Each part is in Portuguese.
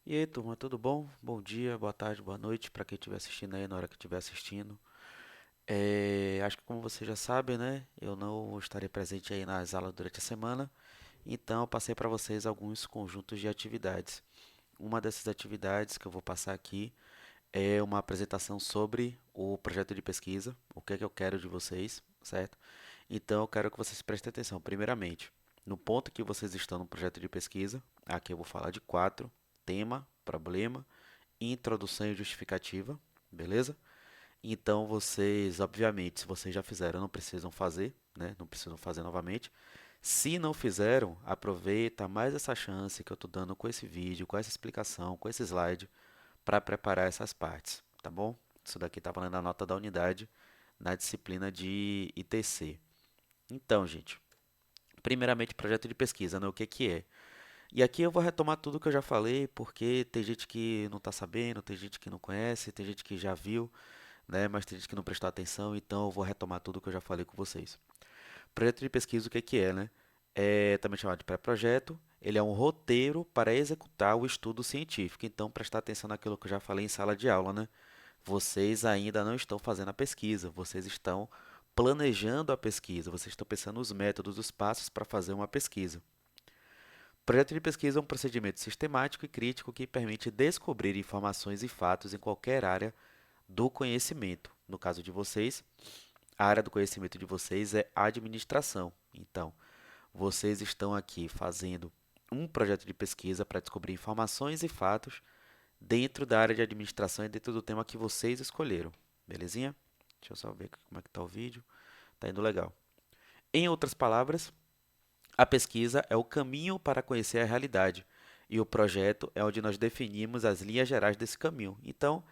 E aí, turma, tudo bom? Bom dia, boa tarde, boa noite para quem estiver assistindo aí na hora que estiver assistindo. Acho que como você já sabe, né? Eu não estarei presente aí nas aulas durante a semana, então eu passei para vocês alguns conjuntos de atividades. Uma dessas atividades que eu vou passar aqui é uma apresentação sobre o projeto de pesquisa, o que é que eu quero de vocês, certo? Então eu quero que vocês prestem atenção, primeiramente, no ponto que vocês estão no projeto de pesquisa. Aqui eu vou falar de quatro: tema, problema, introdução e justificativa, beleza? Então vocês, obviamente, se vocês já fizeram, não precisam fazer, né? Não precisam fazer novamente. Se não fizeram, aproveita mais essa chance que eu estou dando com esse vídeo, com essa explicação, com esse slide, para preparar essas partes, tá bom? Isso daqui está valendo a nota da unidade na disciplina de ITC. Então, gente, primeiramente, projeto de pesquisa, né? O que que é? E aqui eu vou retomar tudo que eu já falei, porque tem gente que não está sabendo, tem gente que não conhece, tem gente que já viu, né? Mas tem gente que não prestou atenção, então eu vou retomar tudo que eu já falei com vocês. Projeto de pesquisa, o que que é, né? É também chamado de pré-projeto. Ele é um roteiro para executar o estudo científico. Então, prestar atenção naquilo que eu já falei em sala de aula, né? Vocês ainda não estão fazendo a pesquisa, vocês estão planejando a pesquisa, vocês estão pensando os métodos, os passos para fazer uma pesquisa. Projeto de pesquisa é um procedimento sistemático e crítico que permite descobrir informações e fatos em qualquer área do conhecimento. No caso de vocês, a área do conhecimento de vocês é administração. Então, vocês estão aqui fazendo um projeto de pesquisa para descobrir informações e fatos dentro da área de administração e dentro do tema que vocês escolheram. Belezinha? Deixa eu só ver como é que está o vídeo. Tá indo legal. Em outras palavras, a pesquisa é o caminho para conhecer a realidade e o projeto é onde nós definimos as linhas gerais desse caminho. Então,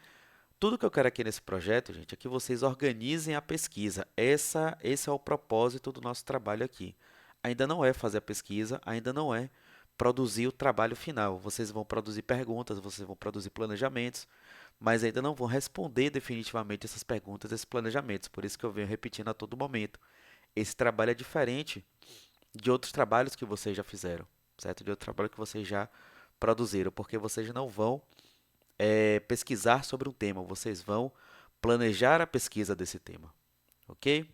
tudo que eu quero aqui nesse projeto, gente, é que vocês organizem a pesquisa. Esse é o propósito do nosso trabalho aqui. Ainda não é fazer a pesquisa, ainda não é produzir o trabalho final. Vocês vão produzir perguntas, vocês vão produzir planejamentos, mas ainda não vão responder definitivamente essas perguntas, esses planejamentos. Por isso que eu venho repetindo a todo momento. Esse trabalho é diferente de outros trabalhos que vocês já fizeram, certo? De outro trabalho que vocês já produziram, porque vocês não vão pesquisar sobre um tema, vocês vão planejar a pesquisa desse tema, ok?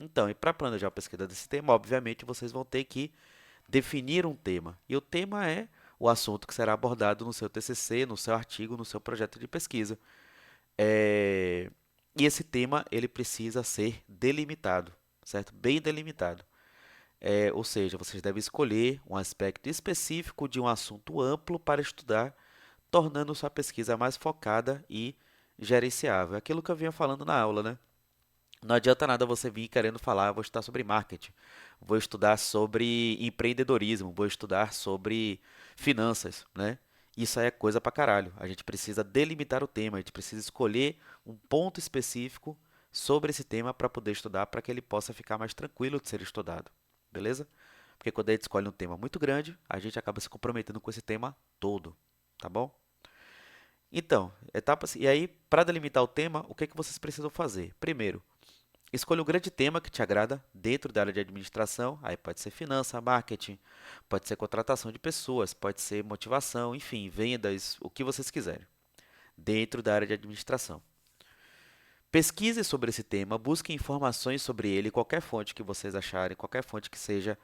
Então, e para planejar a pesquisa desse tema, obviamente vocês vão ter que definir um tema. E o tema é o assunto que será abordado no seu TCC, no seu artigo, no seu projeto de pesquisa. É, E esse tema ele precisa ser delimitado, certo? Bem delimitado. Ou seja, vocês devem escolher um aspecto específico de um assunto amplo para estudar, tornando sua pesquisa mais focada e gerenciável. É aquilo que eu vinha falando na aula, né? Não adianta nada você vir querendo falar, vou estudar sobre marketing, vou estudar sobre empreendedorismo, vou estudar sobre finanças, né? Isso aí é coisa pra caralho. A gente precisa delimitar o tema, a gente precisa escolher um ponto específico sobre esse tema para poder estudar, para que ele possa ficar mais tranquilo de ser estudado, beleza? Porque quando a gente escolhe um tema muito grande, a gente acaba se comprometendo com esse tema todo, tá bom? Então, etapas. E aí, para delimitar o tema, o que é que vocês precisam fazer? Primeiro, escolha um grande tema que te agrada dentro da área de administração. Aí pode ser finança, marketing, pode ser contratação de pessoas, pode ser motivação, enfim, vendas, o que vocês quiserem, dentro da área de administração. Pesquise sobre esse tema, busque informações sobre ele, qualquer fonte que vocês acharem, qualquer fonte que seja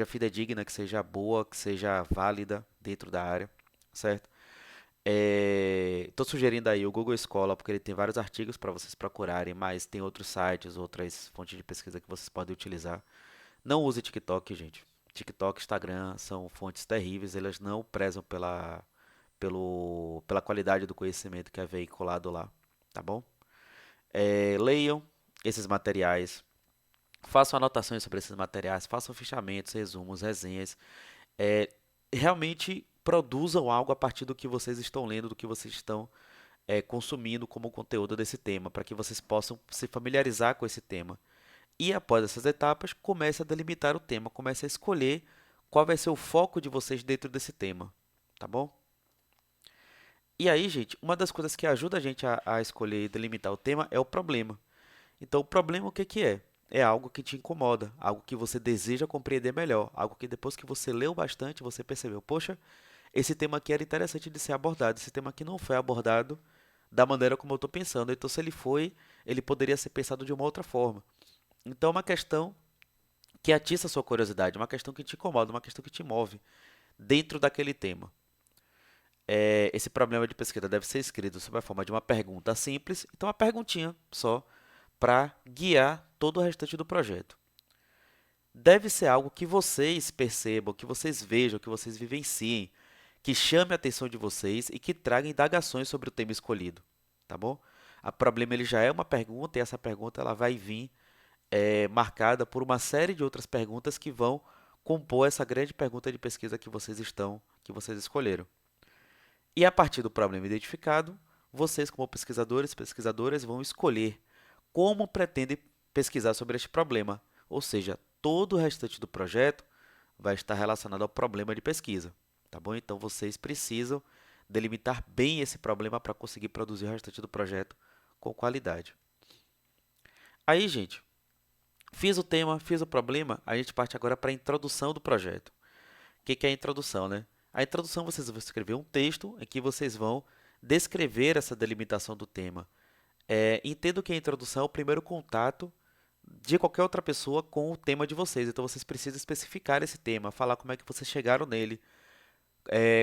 fidedigna, que seja boa, que seja válida dentro da área, certo? Estou sugerindo aí o Google Scholar, porque ele tem vários artigos para vocês procurarem, mas tem outros sites, outras fontes de pesquisa que vocês podem utilizar. Não use TikTok, gente. TikTok, Instagram são fontes terríveis, elas não prezam pela qualidade do conhecimento que é veiculado lá, tá bom? Leiam esses materiais, façam anotações sobre esses materiais, façam fichamentos, resumos, resenhas. É, Realmente produzam algo a partir do que vocês estão lendo, do que vocês estão consumindo como conteúdo desse tema, para que vocês possam se familiarizar com esse tema. E após essas etapas, comece a delimitar o tema, comece a escolher qual vai ser o foco de vocês dentro desse tema, tá bom? E aí, gente, uma das coisas que ajuda a gente a escolher e delimitar o tema é o problema. Então, o problema o que que é? É algo que te incomoda, algo que você deseja compreender melhor, algo que depois que você leu bastante, você percebeu, poxa, esse tema aqui era interessante de ser abordado, esse tema aqui não foi abordado da maneira como eu estou pensando. Então, se ele foi, ele poderia ser pensado de uma outra forma. Então, é uma questão que atiça a sua curiosidade, uma questão que te incomoda, uma questão que te move dentro daquele tema. Esse problema de pesquisa deve ser escrito sob a forma de uma pergunta simples, então uma perguntinha só, para guiar todo o restante do projeto. Deve ser algo que vocês percebam, que vocês vejam, que vocês vivenciem, que chame a atenção de vocês e que traga indagações sobre o tema escolhido, tá bom? O problema ele já é uma pergunta e essa pergunta ela vai vir marcada por uma série de outras perguntas que vão compor essa grande pergunta de pesquisa que vocês escolheram. E a partir do problema identificado, vocês como pesquisadores, pesquisadoras vão escolher como pretendem pesquisar sobre este problema, ou seja, todo o restante do projeto vai estar relacionado ao problema de pesquisa, tá bom? Então vocês precisam delimitar bem esse problema para conseguir produzir o restante do projeto com qualidade. Aí, gente, fiz o tema, fiz o problema, a gente parte agora para a introdução do projeto. O que é a introdução, né? A introdução vocês vão escrever um texto em que vocês vão descrever essa delimitação do tema. Entendo que a introdução é o primeiro contato de qualquer outra pessoa com o tema de vocês. Então vocês precisam especificar esse tema, falar como é que vocês chegaram nele,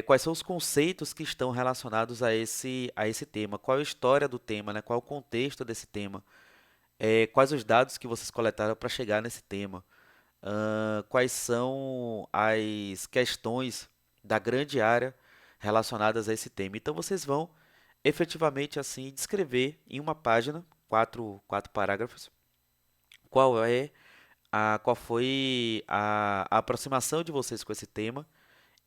quais são os conceitos que estão relacionados a esse tema, qual é a história do tema, né? Qual é o contexto desse tema, quais os dados que vocês coletaram para chegar nesse tema, quais são as questões da grande área relacionadas a esse tema. Então vocês vão efetivamente assim descrever em uma página, quatro parágrafos, qual foi a aproximação de vocês com esse tema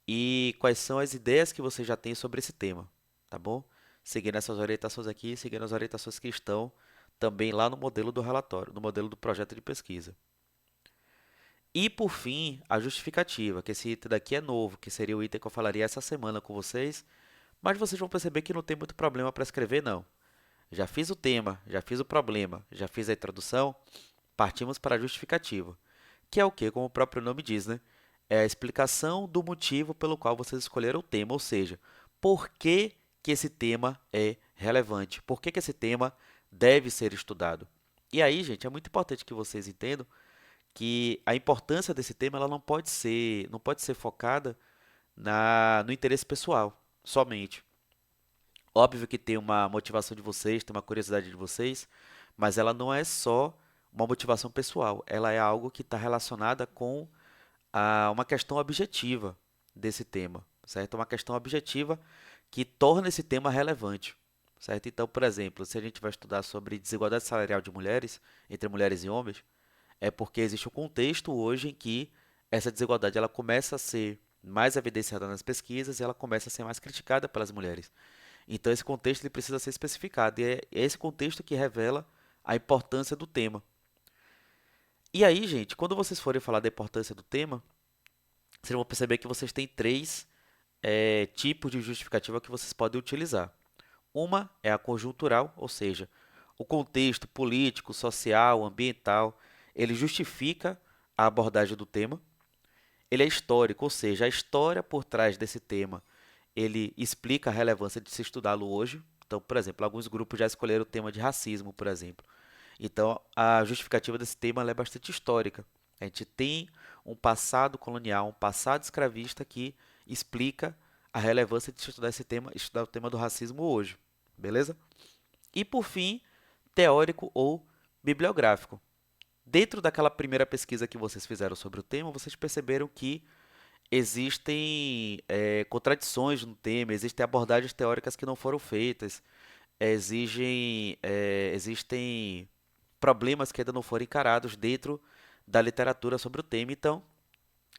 e quais são as ideias que vocês já têm sobre esse tema, tá bom? Seguindo essas orientações aqui, seguindo as orientações que estão também lá no modelo do relatório, no modelo do projeto de pesquisa. E por fim, a justificativa, que esse item daqui é novo, que seria o item que eu falaria essa semana com vocês, mas vocês vão perceber que não tem muito problema para escrever, não. Já fiz o tema, já fiz o problema, já fiz a introdução, partimos para a justificativa, que é o que, como o próprio nome diz, né? É a explicação do motivo pelo qual vocês escolheram o tema, ou seja, por que, que esse tema é relevante, por que, que esse tema deve ser estudado. E aí, gente, é muito importante que vocês entendam que a importância desse tema ela não pode ser focada no interesse pessoal somente. Óbvio que tem uma motivação de vocês, tem uma curiosidade de vocês, mas ela não é só uma motivação pessoal, ela é algo que está relacionada com uma questão objetiva desse tema, certo? Uma questão objetiva que torna esse tema relevante, certo? Então, por exemplo, se a gente vai estudar sobre desigualdade salarial de mulheres, entre mulheres e homens, é porque existe um contexto hoje em que essa desigualdade ela começa a ser mais evidenciada nas pesquisas e ela começa a ser mais criticada pelas mulheres. Então, esse contexto ele precisa ser especificado e é esse contexto que revela a importância do tema. E aí, gente, quando vocês forem falar da importância do tema, vocês vão perceber que vocês têm três tipos de justificativa que vocês podem utilizar. Uma é a conjuntural, ou seja, o contexto político, social, ambiental, ele justifica a abordagem do tema. Ele é histórico, ou seja, a história por trás desse tema, ele explica a relevância de se estudá-lo hoje. Então, por exemplo, alguns grupos já escolheram o tema de racismo, por exemplo. Então, a justificativa desse tema ela é bastante histórica. A gente tem um passado colonial, um passado escravista que explica a relevância de estudar esse tema, estudar o tema do racismo hoje, beleza? E por fim, teórico ou bibliográfico. Dentro daquela primeira pesquisa que vocês fizeram sobre o tema, vocês perceberam que existem contradições no tema, existem abordagens teóricas que não foram feitas, existem problemas que ainda não foram encarados dentro da literatura sobre o tema. Então,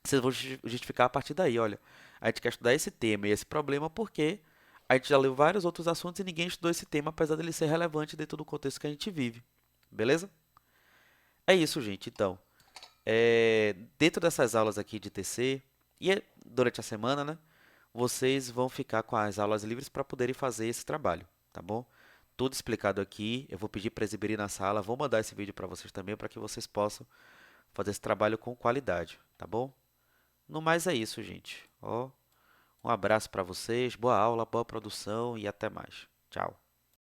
vocês vão justificar a partir daí. Olha, a gente quer estudar esse tema e esse problema porque a gente já leu vários outros assuntos e ninguém estudou esse tema, apesar dele ser relevante dentro do contexto que a gente vive. Beleza? É isso, gente. Então, dentro dessas aulas aqui de TC, durante a semana, né, vocês vão ficar com as aulas livres para poderem fazer esse trabalho, tá bom? Tudo explicado aqui. Eu vou pedir para exibir na sala. Vou mandar esse vídeo para vocês também, para que vocês possam fazer esse trabalho com qualidade, tá bom? No mais é isso, gente. Ó, Um abraço para vocês, boa aula, boa produção e até mais. Tchau.